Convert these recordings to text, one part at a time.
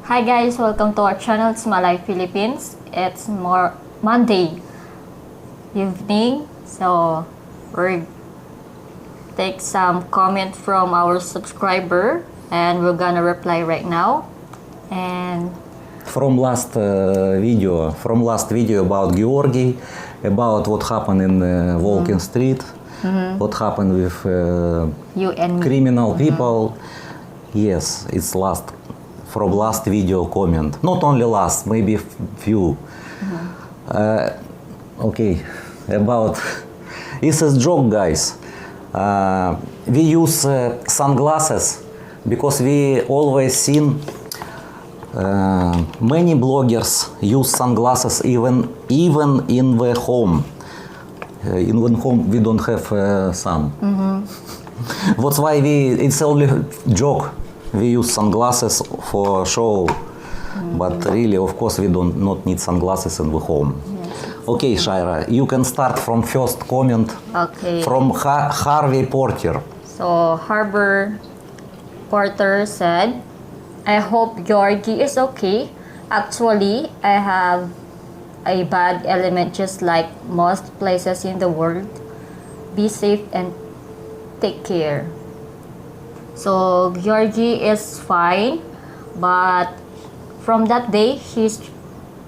Hi guys, welcome to our channel. It's Malay Philippines. It's more Monday evening, so we're take some comment from our subscriber, and we're gonna reply right now. And From last video about Georgi, about what happened in Walking Street, what happened with you and me. criminal people. Yes, it's from last video comment. Not only last, maybe few. Okay, about this is joke, guys. We use sunglasses because we always seen many bloggers use sunglasses even in the home. In the home we don't have sun. That's why it's only joke. We use sunglasses for show, but really, of course, we not need sunglasses in the home. Yes. Okay, Shaira, you can start from first comment. Okay. From Harvey Porter. So Harbor Porter said, I hope Georgie is okay. Actually, I have a bad element just like most places in the world. Be safe and take care. So Georgie is fine, but from that day he's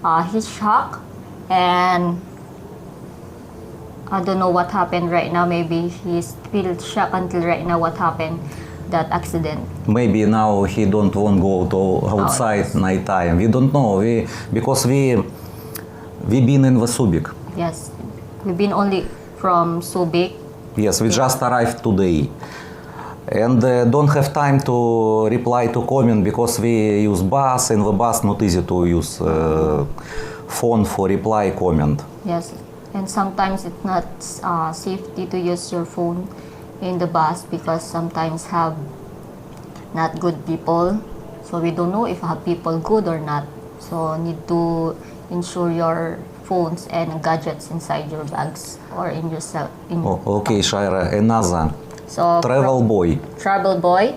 shocked, and I don't know what happened right now. Maybe he's still shocked until right now what happened, that accident. Maybe now he don't want to go to outside night time. We don't know. Because we been in the Subic. Yes, we've been only from Subic. Yes, we just arrived today. And don't have time to reply to comment because we use bus. In the bus not easy to use phone for reply comment. Yes, and sometimes it's not safety to use your phone in the bus because sometimes have not good people. So we don't know if have people good or not. So need to ensure your phones and gadgets inside your bags or in yourself. Okay, Shaira, another. So Travel Boy. Travel Boy,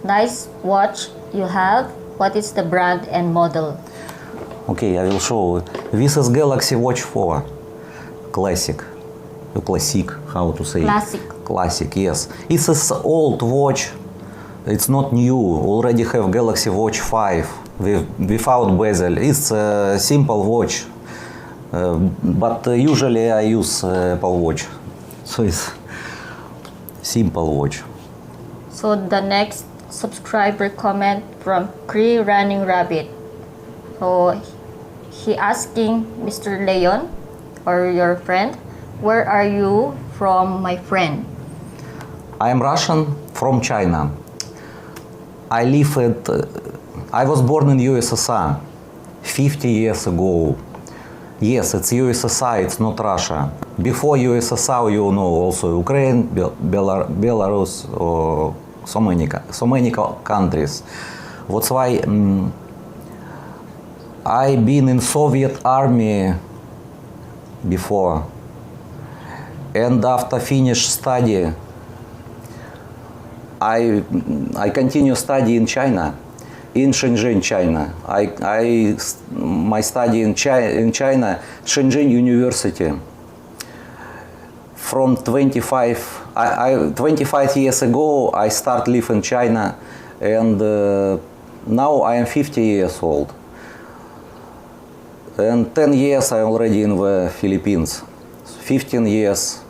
nice watch you have. What is the brand and model? Okay, I will show. This is Galaxy Watch 4 Classic. Classic, how to say? Classic. Classic, yes. It's an old watch. It's not new. Already have Galaxy Watch 5 without bezel. It's a simple watch. But usually I use Apple Watch. So it's simple watch. So the next subscriber comment from Cree Running Rabbit. So he asking Mr. Leon or your friend, where are you from, my friend? I am Russian from China. I was born in USSR 50 years ago. Yes, it's USSR, it's not Russia. Before USSR, you know, also Ukraine, Belarus, or so many countries. That's why I been in Soviet army before, and after finish study, I continue study in China. In Shenzhen, China. My study in China, Shenzhen University. From 25 years ago, I start live in China, and now I am 50 years old. And 10 years I already in the Philippines. 15 years,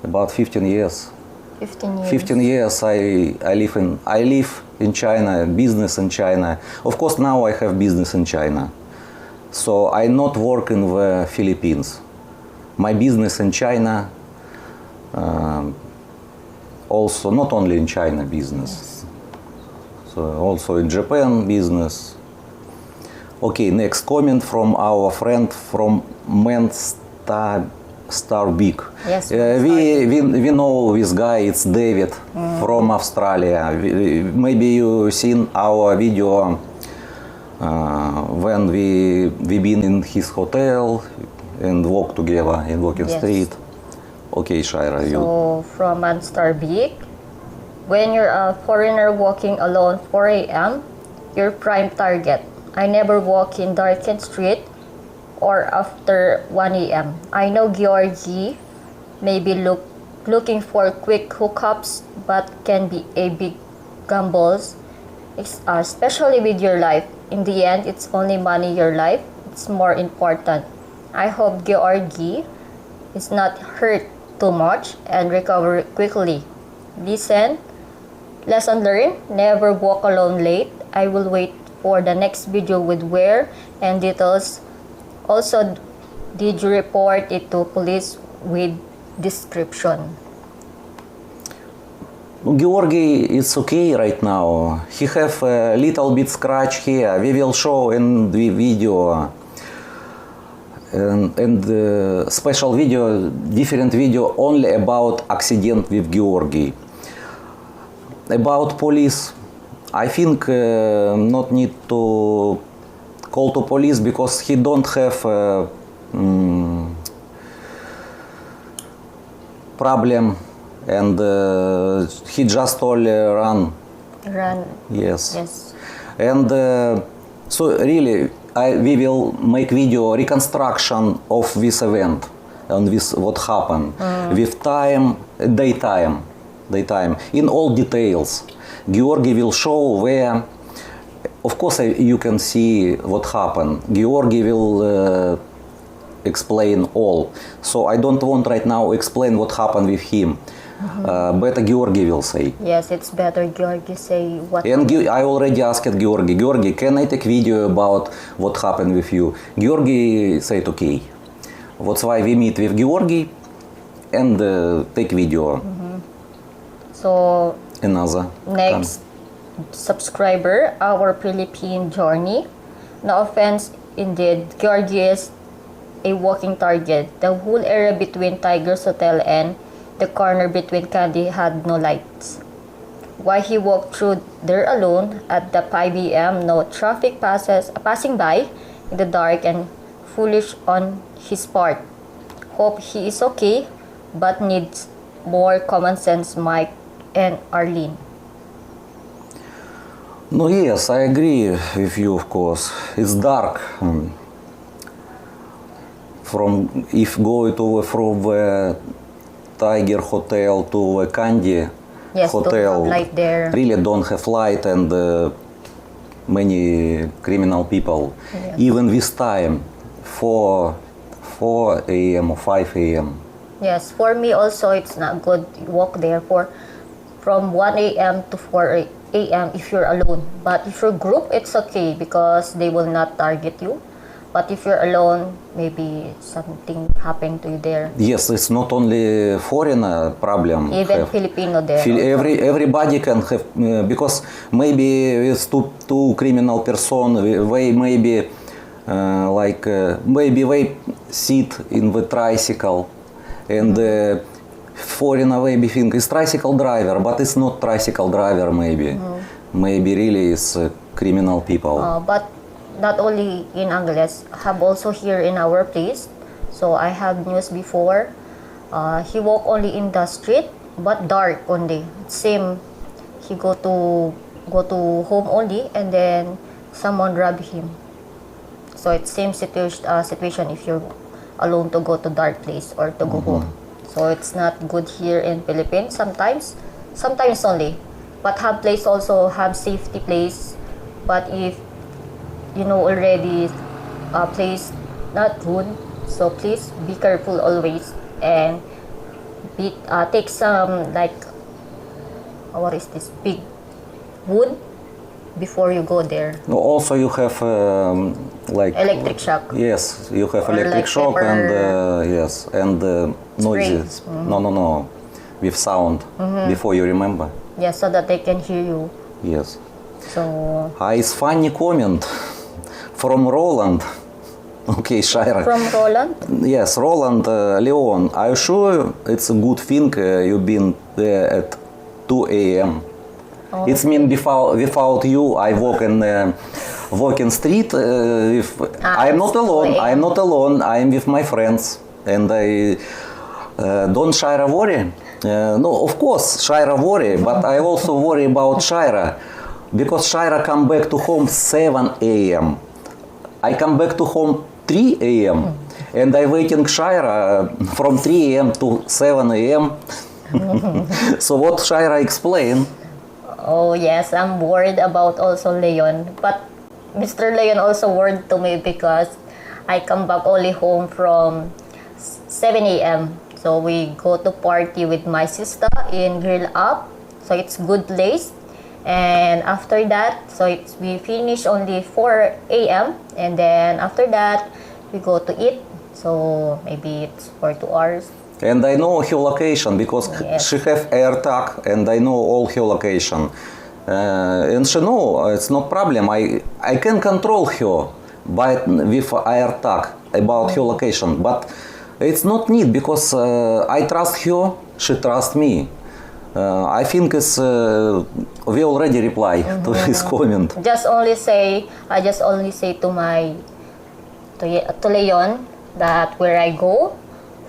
about 15 years. 15 years. 15 years I live in China, business in China. Of course, now I have business in China. So I not work in the Philippines. My business in China, also not only in China business, Yes. so also in Japan business. Okay, next comment from our friend from Star Big. Yes, we know this guy. It's David from Australia. Maybe you seen our video when we been in his hotel and walk together in Walking Yes. Street. Okay, Shaira, you. So from Star Big, when you're a foreigner walking alone 4 a.m., your prime target. I never walk in darkened street or after 1 a.m. I know Georgie may be looking for quick hookups, but can be a big gambles, especially with your life. In the end, it's only money, your life. It's more important. I hope Georgie is not hurt too much and recover quickly. Lesson learned, never walk alone late. I will wait for the next video with where and details. Also, did you report it to police with description? Georgi is okay right now. He have a little bit scratch here. We will show in the video and special video, different video only about accident with Georgi. About police, I think not need to call to police because he don't have problem and he just only run. Run. Yes. Yes. And so really we will make video reconstruction of this event and this what happened with time, daytime in all details. Georgi will show where, of course you can see what happened. Georgi will explain all. So I don't want right now explain what happened with him. Better Georgi will say. Yes, it's better Georgie say what. And I already asked Georgi, Georgi, can I take video about what happened with you? Georgi said okay. That's why we meet with Georgi and take video. So Another. next subscriber, our Philippine journey. No offense, indeed, Georgie is a walking target. The whole area between Tiger's Hotel and the corner between Candy had no lights. Why he walked through there alone at the 5 a.m. No traffic passing by in the dark and foolish on his part. Hope he is okay, but needs more common sense, Mike and Arlene. No, yes, I agree with you, of course. It's dark. From if go to from the Tiger Hotel to Candy Yes, don't Hotel, have light there. really don't have light and many criminal people. Yes. Even this time, 4 a.m. or 5 a.m. Yes, for me also it's not good walk there from 1 a.m. to 4 a.m. if you're alone. But if you're group, it's okay because they will not target you. But if you're alone, maybe something happened to you there. Yes, it's not only foreigner problem. Even have. Filipino there. Everybody can have because maybe with two criminal person, they maybe maybe they sit in the tricycle and foreigner maybe think it's tricycle driver, but it's not tricycle driver maybe. Maybe really it's criminal people. But not only in Angeles, have also here in our place. So I have news before. He walk only in the street, but dark only. Same, he go to home only, and then someone robbed him. So it's same situation if you're alone to go to dark place or to go home. So it's not good here in Philippines. Sometimes only, but have place also have safety place. But if you know already place not good, so please be careful always and take some what is this big wood before you go there. Also, you have Electric shock. Yes, you have Or electric like shock pepper and noises. No, with sound before you remember. Yes, so that they can hear you. Yes. So It's funny comment from Roland. Okay, Shaira. from Roland. Yes, Roland Leon. Are you sure it's a good thing you've been there at 2 a.m.? It's mean without you, I walk in walking street. I'm not alone. 2 a.m. I'm not alone. I'm with my friends, and I don't Shaira worry. No, of course Shaira worry, but I also worry about Shaira because Shaira come back to home 7 a.m. I come back to home 3 a.m. and I waiting Shaira from 3 a.m. to 7 a.m. So what Shaira explain? Oh yes, I'm worried about also Leon. But Mr. Leon also worried to me because I come back only home from 7 a.m. So we go to party with my sister in Grill Up. So it's good place. And after that, so we finish only 4 a.m. And then after that, we go to eat. So maybe it's for 2 hours. And I know her location because Yes. she have AirTag and I know all her location. And she know it's not problem. I can control her with AirTag about her location, but it's not need because I trust her, she trust me. I think we already reply to his comment. I just only say to Leon that where I go,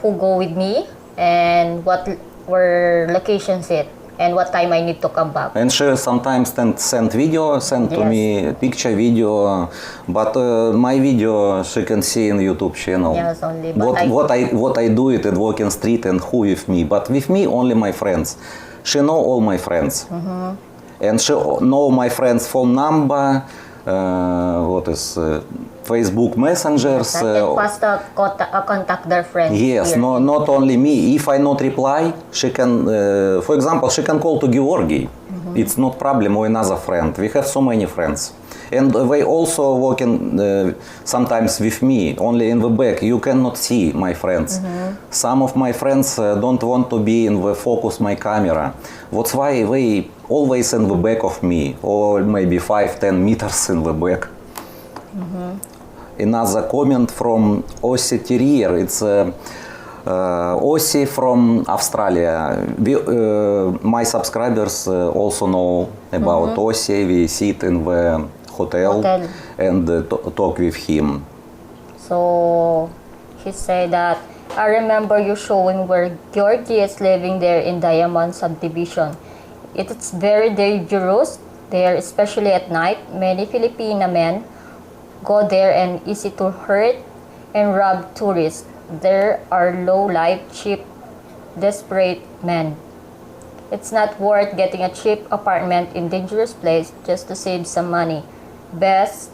who go with me, and where location it, and what time I need to come back. And she sometimes send video, send to Yes. me picture video, but my video she can see in YouTube channel. Yes, only, but What I do it at walking street and who with me, but with me only my friends. She know all my friends, and she know my friends' phone number. Facebook messengers. I can pass the contact their friends. Yes, here. no, not only me. If I not reply, she can, for example, she can call to Georgi. It's not problem or another friend. We have so many friends. And they also working sometimes with me, only in the back. You cannot see my friends. Some of my friends don't want to be in the focus my camera. That's why they always in the back of me, or maybe 5-10 meters in the back. Another comment from Aussie Terrier. It's Aussie from Australia. My subscribers also know about Aussie. We sit in the hotel. And talk with him. So he said that I remember you showing where Georgie is living there in Diamond Subdivision. It's very dangerous there, especially at night. Many Filipino men go there and easy to hurt and rob tourists. There are low-life, cheap, desperate men. It's not worth getting a cheap apartment in dangerous place just to save some money. Best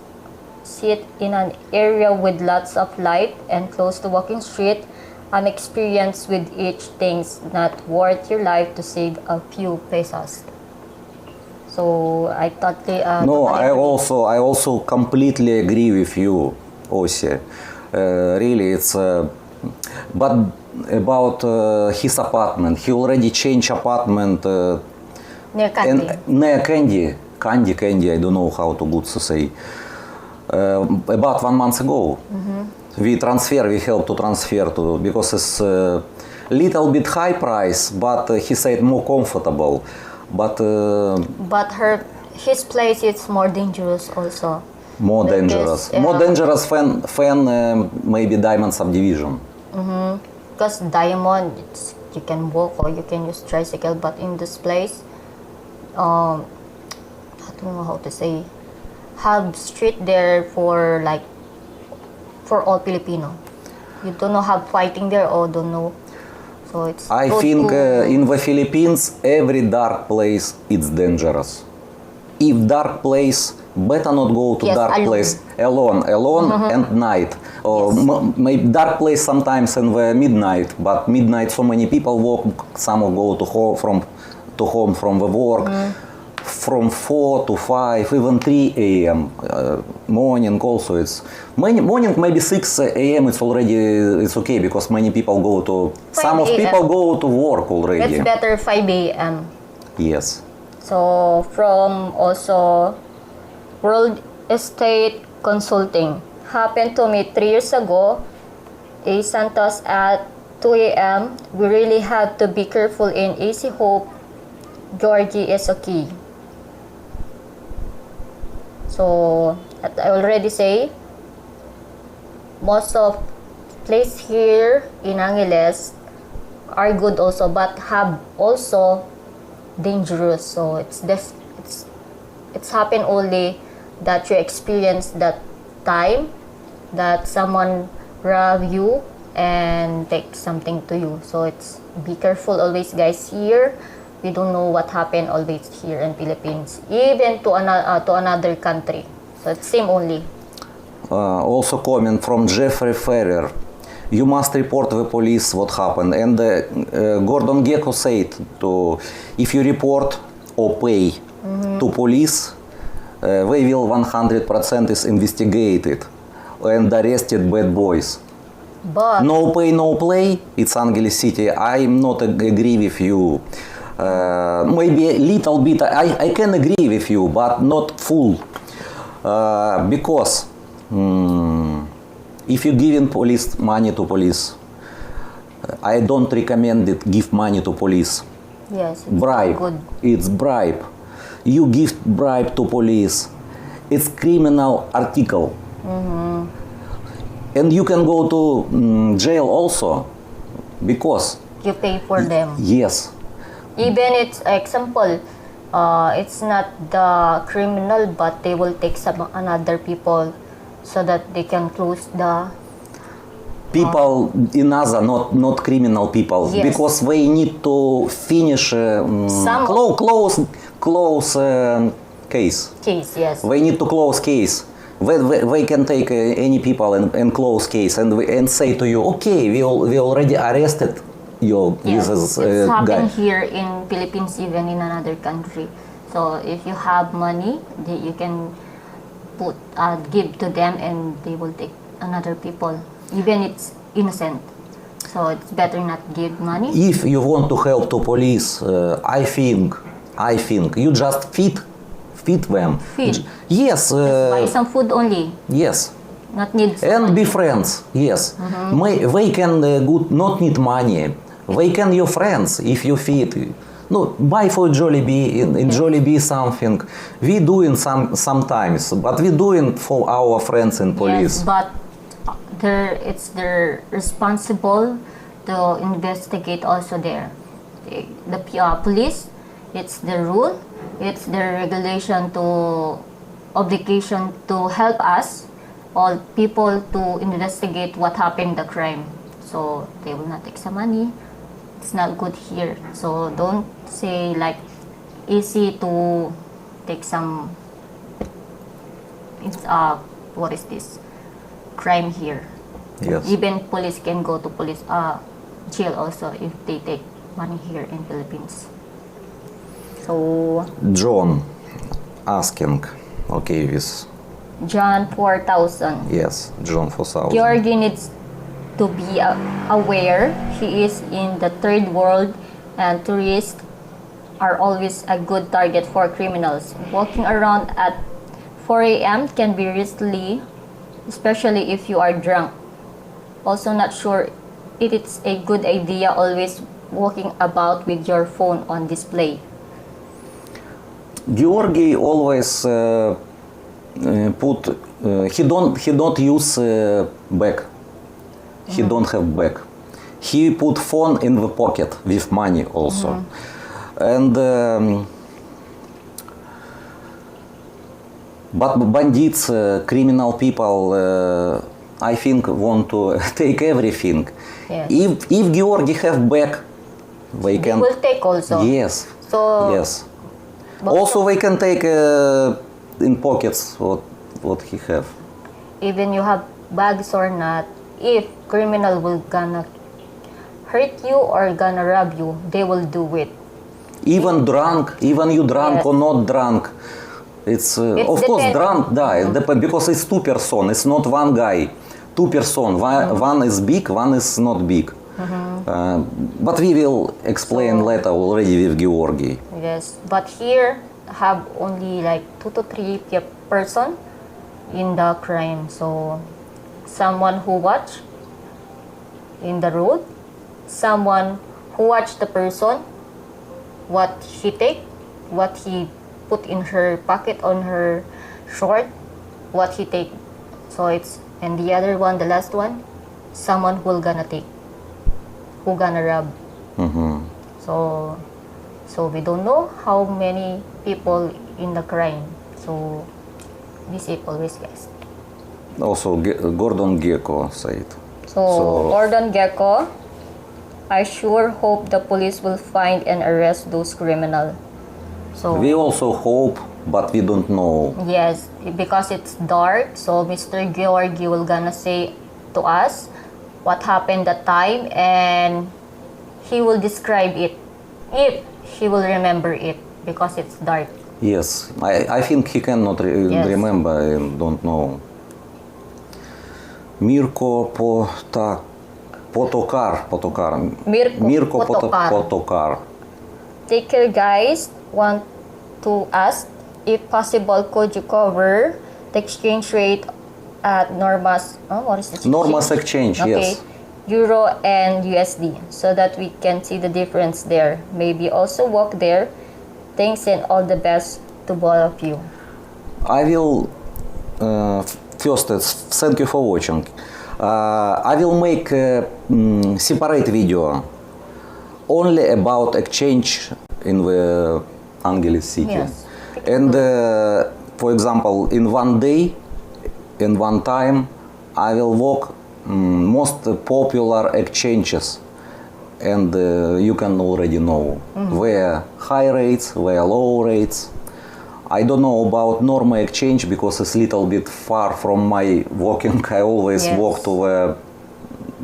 sit in an area with lots of light and close to walking street. I'm experienced with each thing's not worth your life to save a few pesos. So I totally No, totally I agree. also completely agree with you, Osi. Really, it's but about his apartment. He already changed apartment Near Candy. and near Candy. I don't know how to good to say. About 1 month ago, we help to transfer to because it's little bit high price, but he said more comfortable. But But his place is more dangerous also. more Because, dangerous. yeah. More dangerous than maybe Diamond Subdivision. Because Diamond, you can walk or you can use tricycle, but in this place, I don't know how to say, have street there for all Filipino. You don't know have fighting there or don't know. So it's I good think to- in the Philippines, every dark place is dangerous. If dark place, better not go to Yes, dark alone. place alone and night. Or maybe dark place sometimes in the midnight, but midnight so many people walk. Some go to home from the work. From 4 to 5, even 3 a.m. Morning also it's morning maybe 6 a.m. it's okay because many people go to 5 some of a.m. people go to work already. It's better 5 a.m. Yes. So from also World Estate Consulting happened to me 3 years ago. A Santos at 2 a.m. We really have to be careful in AC Hope. Georgie is okay. So I already say most of place here in Angeles are good also, but have also dangerous. So it's happened only that you experience that time that someone rob you and take something to you. So it's be careful always, guys. Here we don't know what happened always here in Philippines, even to another country. So it's same only. Also comment from Jeffrey Ferrer. You must report the police what happened. And Gordon Gekko said to if you report or pay to police, they will 100% is investigated and arrested bad boys. But No pay, no play. It's Angeles City. I'm not agree with you. Maybe a little bit. I can agree with you, but not full. Because if you giving police money to police, I don't recommend it. Give money to police. yes, it's Bribe. good. It's bribe. You give bribe to police. It's criminal article. And you can go to jail also because You pay for them. yes, Even it's example, it's not the criminal, but they will take some another people so that they can close the. people in other not criminal people Yes. because they need to finish Some- close case. Case, yes. They need to close case. They can take any people and close case and say to you, okay, we already arrested you. Yes, This it's guy. happened here in Philippines, even in another country. So if you have money, you can put give to them, and they will take another people, even it's innocent. So it's better not give money. If you want to help to police, I think you just feed them. Feed. Yes. Buy some food only, Yes. not need. And be friends. Yes. They can not need money. They can your friends if you feed. No, buy for Jollibee in Jollibee something. We doing sometimes, but we doing for our friends in police. Yes, but it's their responsible to investigate also there. The police, it's the rule, it's their regulation to obligation to help us, all people, to investigate what happened, the crime. So they will not take some money. It's not good here. So don't say like easy to take some. It's what is this? Crime here. Yes. Even police can go to police jail also if they take money here in Philippines. So John asking. Okay, this. John 4,000. Yes, John 4000. Georgie needs to be aware he is in the third world, and tourists are always a good target for criminals. Walking around at 4 a.m. can be risky, especially if you are drunk. Also not sure if it's a good idea always walking about with your phone on display. Georgi always put. He don't use bag. He don't have bag. He put phone in the pocket with money also, and but bandits, criminal people, I think want to take everything. Yes. If Georgi have bag, they They can. will take also. Yes. So Yes. but Also, they can take in pockets what he have. even you have bags or not, if criminal will gonna hurt you or gonna rob you, they will do it. Even drunk, even you drunk Yes. or not drunk, it's of course depend- drunk. It depends because it's two person. It's not one guy. Two person. One is big, one is not big. But we will explain later already with Georgi. Yes, but here have only like 2 to 3 person in the crime. So someone who watch in the road, someone who watch the person, what she take, what he put in her pocket on her short, what he take. So it's, and the other one, the last one, someone who gonna take, who gonna rob. So we don't know how many people in the crime. So be safe always, guys. Also, Gordon Gekko said. So, Gordon Gekko, I sure hope the police will find and arrest those criminals. So We also hope, but we don't know. yes, because it's dark, so Mr. Georgi will gonna say to us what happened that time, and he will describe it if he will remember it because it's dark. Yes, I think he cannot Yes. remember and don't know. Mirko Potokar. Mirko Potokar. Potokar. Take care, guys. Want to ask if possible, could you cover the exchange rate at Norma's? Oh, what is the Norma's exchange, yes. Euro and USD, so that we can see the difference there. Maybe also walk there. Thanks and all the best to both of you. I will first thank you for watching. I will make a separate video only about exchange in the Angeles city. Yes. And for example, in one day, in one time, I will walk most popular exchanges, and you can already know where high rates, where low rates. I don't know about Norma exchange because it's a little bit far from my walking. I always Yes. walk to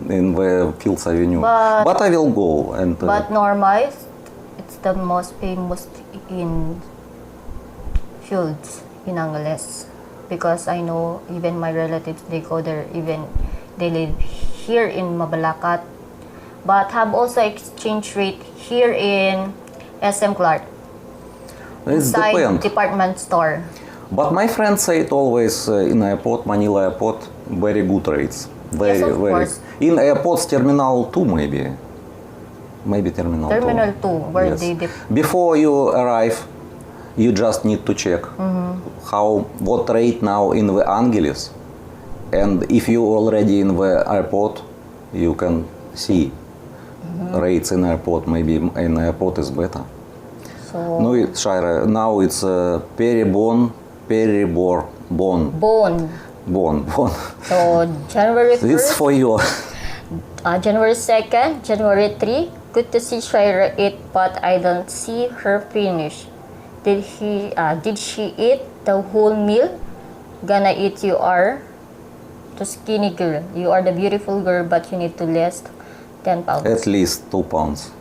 in the Fields Avenue, but I will go and. But Norma it's the most famous in fields in Angeles, because I know even my relatives, they go there, even they live here in Mabalacat, but have also exchange rate here in SM Clark, It's inside depend. department store. But my friends say it always in airport, Manila airport, very good rates. Very, Yes, of very. course. In airports, Terminal 2 maybe. Maybe Terminal 2. Terminal 2, where Yes. they Before you arrive, you just need to check what rate now in the Angeles. And if you already in the airport, you can see rates in airport. Maybe in airport is better. so No, Shaira, now it's Peribon. Bone. Bon. So January 1st, It's for you. January 2nd, January 3. Good to see Shira eat, but I don't see her finish. Did she eat the whole meal? Gonna eat, you are the skinny girl. You are the beautiful girl, but you need to lose 10 pounds. At least 2 pounds.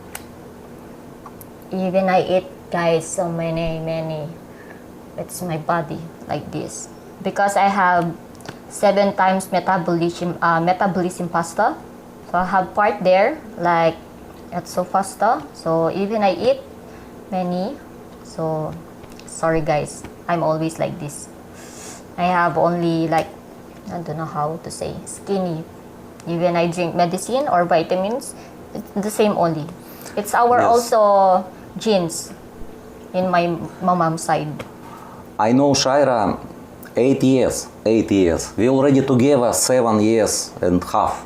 Even I eat, guys, so many. It's my body like this. Because I have 7 times metabolism pasta. So I have part there, like it's so pasta. So even I eat many. So sorry guys, I'm always like this. I have only like, I don't know how to say, skinny. Even I drink medicine or vitamins, it's the same only. It's our Yes. also genes in my mom's side. I know Shaira 8 years. We already together 7 years and half.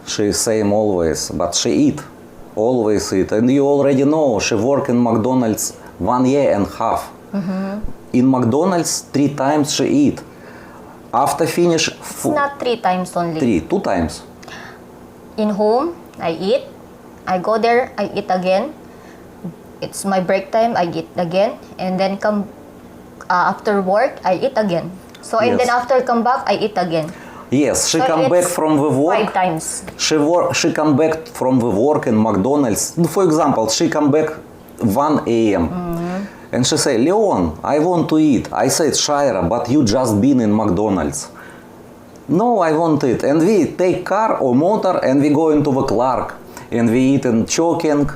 She same always, but she eat. Always eat. And you already know she work in McDonald's 1 year and half. In McDonald's 3 times she eat. After finish It's not 3 times only. 2 times. In home, I eat. I go there, I eat again. It's my break time, I eat again. And then come after work, I eat again. So and Yes. then after come back, I eat again. Yes, she So come back it's from the work. 5 times. She come back from the work in McDonald's. For example, she come back 1 a.m. And she say, Leon, I want to eat. I said, Shaira, but you just been in McDonald's. No, I want it. And we take car or motor and we go into the Clark. And we eat in Choking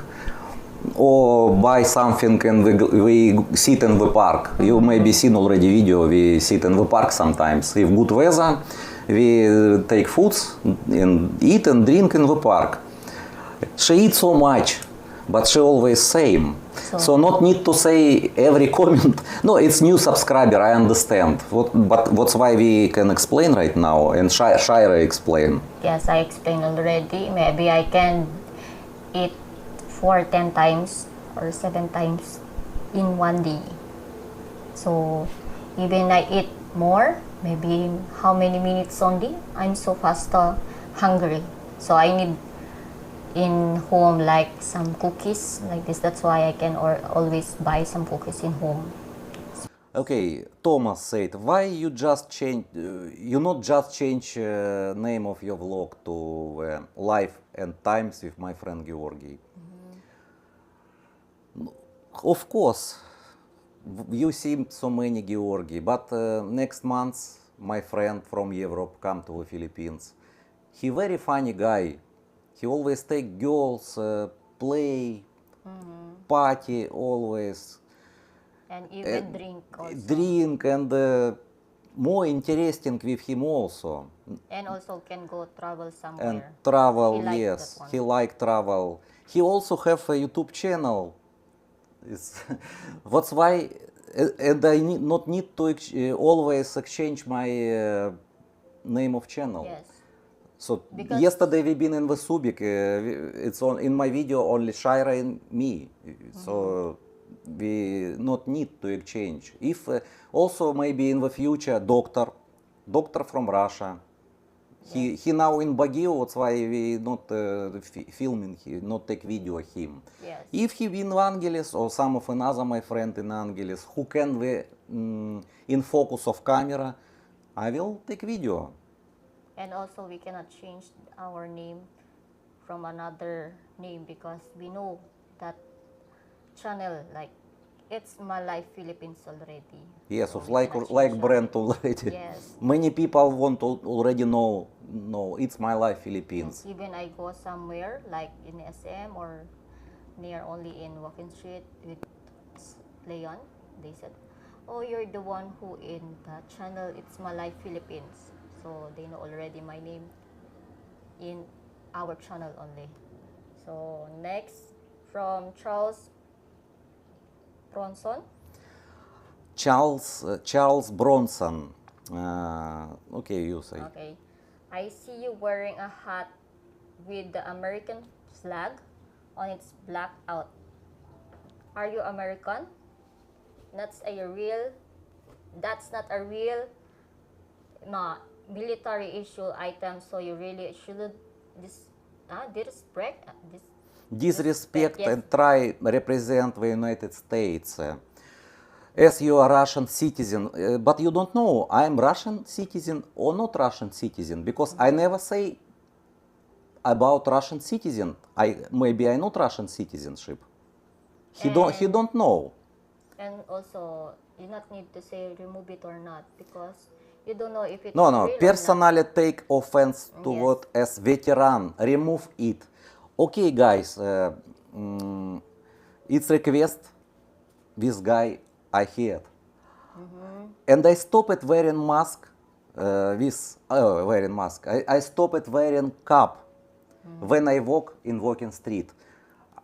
or buy something and we sit in the park. You maybe seen already video, we sit in the park sometimes. If good weather, we take foods and eat and drink in the park. She eats so much, but she always same. So not need to say every comment. No, it's new subscriber, I understand. But that's why we can explain right now, and Shaira explain. Yes, I explained already. Maybe I can eat 10 times or 7 times in one day. So even I eat more, maybe how many minutes only. I'm so fast hungry, so I need in home like some cookies like this. That's why I can always buy some cookies in home. Okay, Thomas said, why you just change, you not just change name of your vlog to Life and Times with my friend Georgi? Of course, you see so many Georgi, but next month my friend from Europe come to the Philippines. He very funny guy. He always take girls, play, party always. And even drink also. Drink and more interesting with him also. And also can go travel somewhere. And travel, He like yes, that one. he like travel. He also have a YouTube channel. It's that's why, and I not need to always exchange my name of channel. Yes. So Because- yesterday we been in the Subic. It's on in my video only Shaira and me. So we not need to exchange. If also maybe in the future doctor from Russia. He now in Baguio. That's why we not filming him, not take video of him. Yes. If he in Angeles or some of another my friend in Angeles who can be in focus of camera, I will take video. And also we cannot change our name from another name because we know that channel like it's My Life Philippines already. Yes, So of we like cannot like change brand that. already. Yes. Many people want to already know. No, it's My Life Philippines. Even I go somewhere like in SM or near only in Walking Street with Leon, they said, "Oh, you're the one who in the channel. It's My Life Philippines." So they know already my name in our channel only. So next from Charles Bronson. Charles Bronson. Okay, you say. Okay. I see you wearing a hat with the American flag on its black out. Are you American? That's not a real military issue item, so you really shouldn't Disrespect yes. and try represent the United States. As you are Russian citizen, but you don't know I'm Russian citizen or not Russian citizen because I never say about Russian citizen. Maybe I not Russian citizenship. He don't know. And also, you not need to say remove it or not because you don't know if it's No, real or not. personally take offense to Yes. what as veteran. Remove it. Okay, guys, it's request this guy I had. And I stopped wearing mask, wearing mask. I stopped wearing cap when I walk in walking street.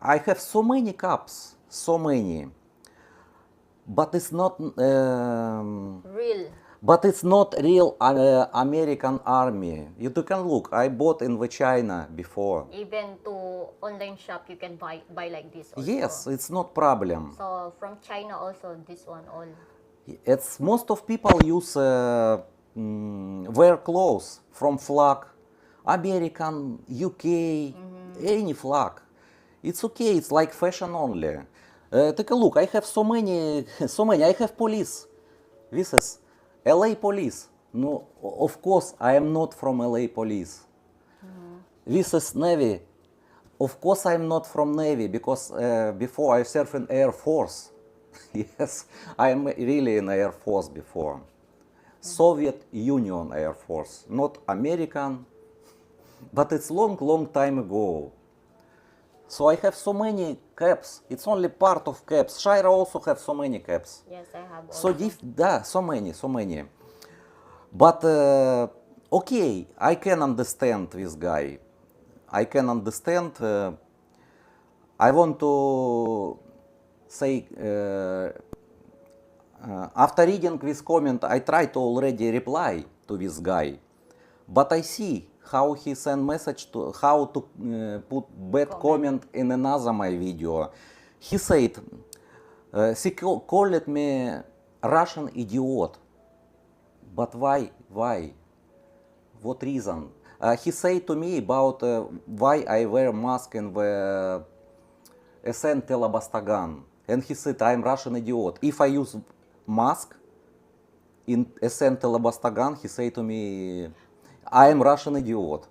I have so many caps, so many. But it's not Real. but it's not real American army. You can look. I bought in the China before. Even to online shop, you can buy like this also. Yes, it's not problem. So from China also, this one all. It's most of people use wear clothes from flag, American, UK, any flag. It's okay. It's like fashion only. Take a look. I have so many. I have police. This is LA police. No, of course I am not from LA police. This is Navy. Of course I am not from Navy because before I served in Air Force. Yes, I am really in Air Force before. Soviet Union Air Force, not American. But it's long time ago. So I have so many caps. It's only part of caps. Shaira also have so many caps. Yes, I have So also. so many. But okay, I can understand this guy. I can understand. I want to say after reading this comment, I try to already reply to this guy, but I see how he send message to how to put bad comment in another my video. He said he called me Russian idiot But why? Why? What reason? He said to me about why I wear mask in the SN Telabastagan. And he said, I'm Russian idiot. If I use mask in SN Telabastagan, he said to me, I am Russian idiot.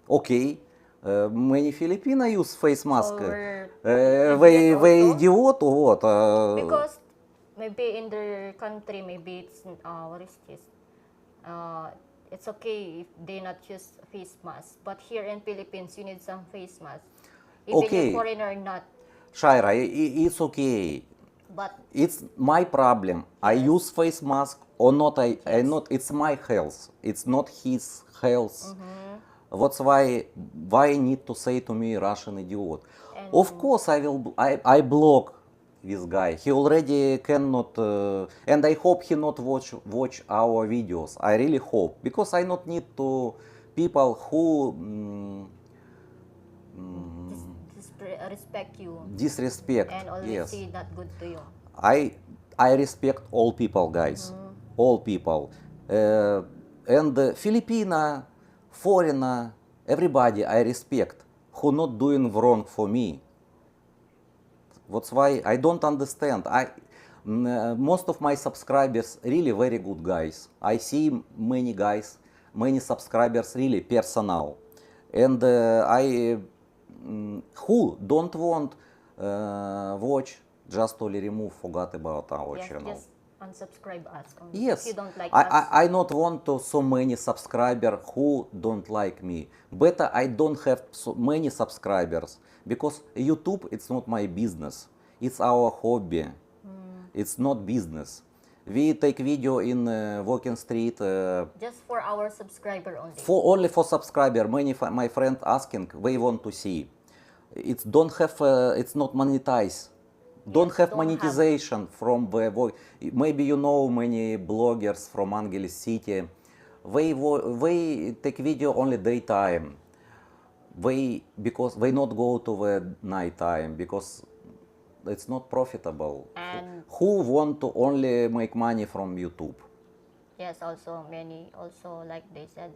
Okay. Many Filipino use face mask. So we're They also? idiot or what? Because maybe in their country, maybe it's what is this? It's okay if they not use face mask, but here in Philippines, you need some face mask. Even Okay. you foreigner not, Shaira, it's okay. but It's my problem. I Yes. use face mask or not. I not. It's my health. It's not his health. That's why I need to say to me Russian idiot. And- Of course I will. I block this guy. He already cannot. And I hope he not watch our videos. I really hope, because I not need to people who respect you disrespect. and always Yes. say not good to you. I respect all people, guys. All people. And Filipina, foreigner, everybody I respect who not doing wrong for me. That's why I don't understand. Most of my subscribers really very good guys. I see many guys, many subscribers really personal, and who don't want watch, just only remove, forgot about our Yes, channel. just unsubscribe us only. Yes, If you don't like I, us. I not want to so many subscribers who don't like me. Better I don't have so many subscribers, because YouTube it's not my business. It's our hobby. It's not business. We take video in walking street Just for our subscriber only. only for subscriber. Many my friend asking they want to see. It's don't have. It's not monetized. Don't Yes, have don't have. monetization from the maybe you know many bloggers from Angeles City. They take video only daytime. Because they not go to the nighttime because it's not profitable. And- Who want to only make money from YouTube? Yes, also many also like they said,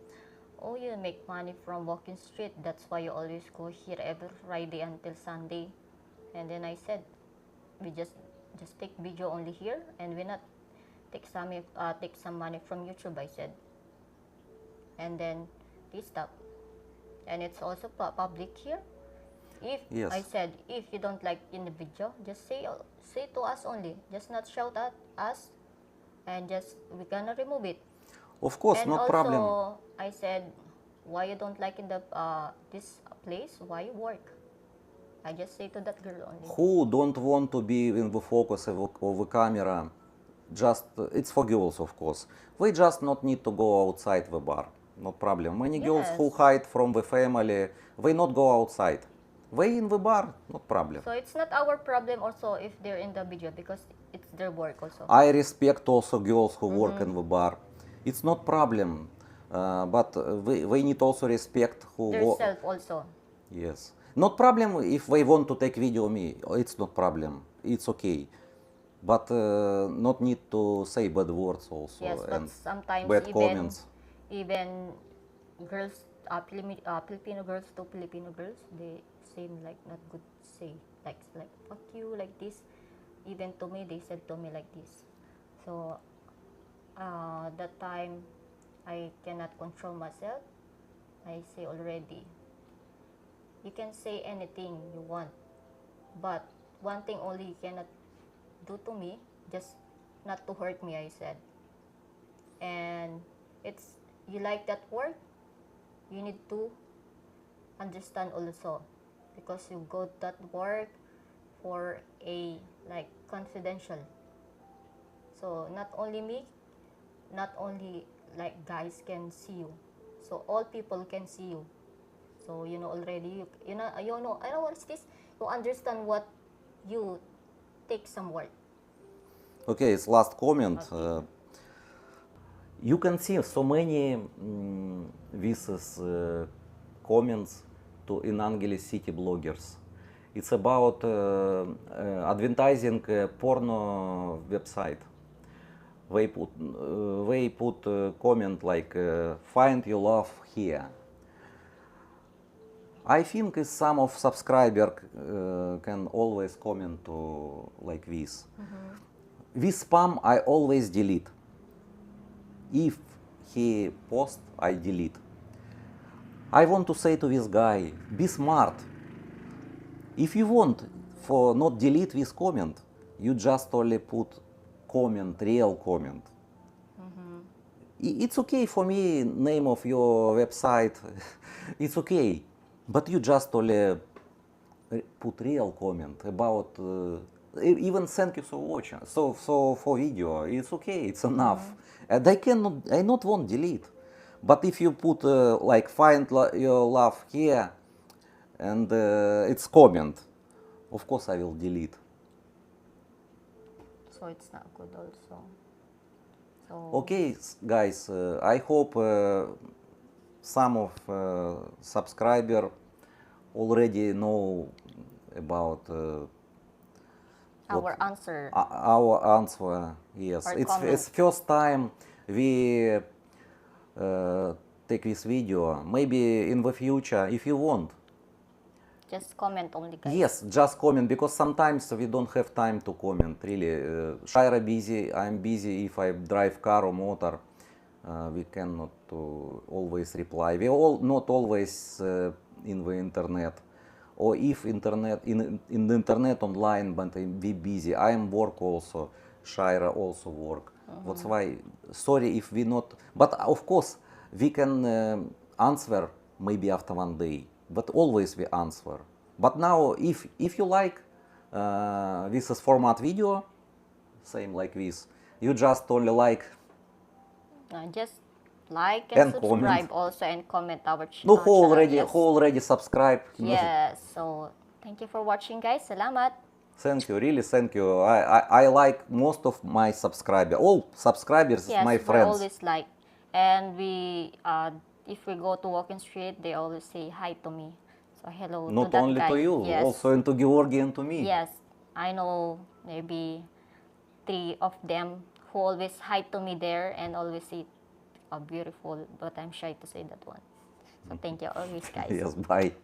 oh, you make money from walking street. That's why you always go here every Friday until Sunday. And then I said, we just take video only here, and we not take some money from YouTube. I said, and then they stop. And it's also public here. If Yes. I said, if you don't like in the video, just say to us only, just not shout at us, and just we gonna remove it. Of course, And no also, problem. I said, why you don't like in the this place? Why you work? I just say to that girl only. Who don't want to be in the focus of the camera? Just it's for girls, of course. We just not need to go outside the bar. No problem. Many girls Yes. who hide from the family, they not go outside. They in the bar, not problem. So it's not our problem also if they're in the video, because it's their work also. I respect also girls who work in the bar. It's not problem, but they need also respect who Their self also. Yes, not problem if they want to take video of me. It's not problem. It's okay, but not need to say bad words also Yes, but and sometimes bad comments. even girls, Filipino girls to Filipino girls, they seem like not good to say, like fuck you, like this. Even to me, they said to me like this. So that time, I cannot control myself. I say already, you can say anything you want, but one thing only you cannot do to me, just not to hurt me, I said. And it's, you like that word, you need to understand also, because you got that work for a like confidential. So not only me, not only like guys can see you, so all people can see you. So you know already, you know I don't know what's this. You understand what you take some work. Okay, it's last comment. You can see so many these comments to in Angeles City bloggers. It's about advertising porno website. they put comment like find your love here. I think some of subscriber can always comment to like this. This spam I always delete. If he post, I delete. I want to say to this guy, be smart. If you want for not delete this comment, you just only put comment, real comment. It's okay for me, name of your website, it's okay. But you just only put real comment about, even thank you for watching, so for video, it's okay, it's enough. And I not want delete. But if you put like find your love here, and it's comment, of course I will delete. So it's not good also. So Okay, guys, I hope some of subscriber already know about our answer. our answer. Yes, Or it's comment. first time we take this video. Maybe in the future, if you want, Just comment only, guys. yes, just comment, because sometimes we don't have time to comment. Really, Shaira busy, I'm busy. If I drive car or motor, we cannot always reply. We all not always in the internet, or if internet in the internet online, but we busy. I am work also. Shaira also work. That's why. Sorry if we not. But of course we can answer maybe after one day. But always we answer. But now, if you like this is format video, same like this, you just only like. Just like and And subscribe comment. also, and comment our No, channel. who already subscribe. Yes. So thank you for watching, guys. Salamat. Thank you, really thank you. I like most of my subscribers. All subscribers is Yes, my we're friends. always like, and we if we go to walking street, they always say hi to me. So hello to Not that only guy. to you, Yes. also and to Georgi and to me. Yes, I know maybe 3 of them who always hi to me there and always say, "Oh, beautiful," but I'm shy to say that one. So thank you always, guys. Yes, bye.